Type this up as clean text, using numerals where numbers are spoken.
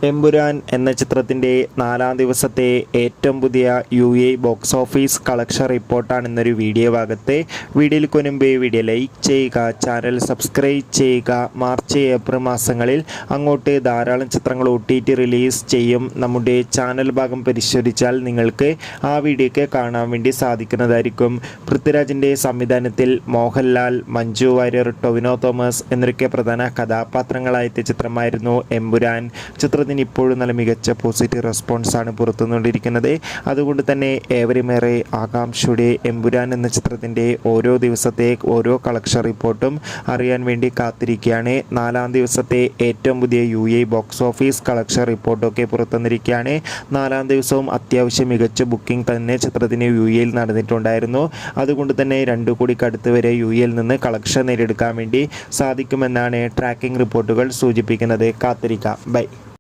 എമ്പുരാൻ എന്ന ചിത്രത്തിൻ്റെ 4-ാം ദിവസത്തെ ഏറ്റവും പുതിയ UAE ബോക്സ് ഓഫീസ് കളക്ഷൻ റിപ്പോർട്ടാണ് ഇന്നൊരു വീഡിയോ ഭാഗത്ത്. വീഡിയോയിൽ മുൻപ് വീഡിയോ ലൈക്ക് ചെയ്യുക, ചാനൽ സബ്സ്ക്രൈബ് ചെയ്യുക. മാർച്ച് ഏപ്രിൽ മാസങ്ങളിൽ അങ്ങോട്ട് ധാരാളം ചിത്രങ്ങൾ OTT റിലീസ് ചെയ്യും. നമ്മുടെ ചാനൽ ഭാഗം പരിശോധിച്ചാൽ നിങ്ങൾക്ക് ആ വീഡിയോയ്ക്ക് കാണാൻ വേണ്ടി സാധിക്കുന്നതായിരിക്കും. പൃഥ്വിരാജിൻ്റെ സംവിധാനത്തിൽ മോഹൻലാൽ, മഞ്ജു വാര്യർ, ടൊവിനോ തോമസ് എന്നൊക്കെ പ്രധാന കഥാപാത്രങ്ങളായെത്തിയ ചിത്രമായിരുന്നു എമ്പുരാൻ. ചിത്രത്തിന് ഇപ്പോഴും നല്ല മികച്ച പോസിറ്റീവ് റെസ്പോൺസാണ് പുറത്തുനിന്നുകൊണ്ടിരിക്കുന്നത്. അതുകൊണ്ട് തന്നെ ഏവരുമേറെ ആകാംക്ഷയുടെ എമ്പുരാൻ എന്ന ചിത്രത്തിൻ്റെ ഓരോ ദിവസത്തെ ഓരോ കളക്ഷൻ റിപ്പോർട്ടും അറിയാൻ വേണ്ടി കാത്തിരിക്കുകയാണ്. 4-ാം ദിവസത്തെ ഏറ്റവും പുതിയ UAE ബോക്സ് ഓഫീസ് കളക്ഷൻ റിപ്പോർട്ടൊക്കെ പുറത്തുവന്നിരിക്കുകയാണ്. 4-ാം ദിവസവും അത്യാവശ്യം മികച്ച ബുക്കിംഗ് തന്നെ ചിത്രത്തിന് UAEയിൽ നടന്നിട്ടുണ്ടായിരുന്നു. അതുകൊണ്ട് തന്നെ 2 കോടിക്ക് അടുത്ത് വരെ UAEയിൽ നിന്ന് കളക്ഷൻ നേടിയെടുക്കാൻ വേണ്ടി സാധിക്കുമെന്നാണ് ട്രാക്കിംഗ് റിപ്പോർട്ടുകൾ സൂചിപ്പിക്കുന്നത്. കാത്തിരിക്കാം. ബൈ.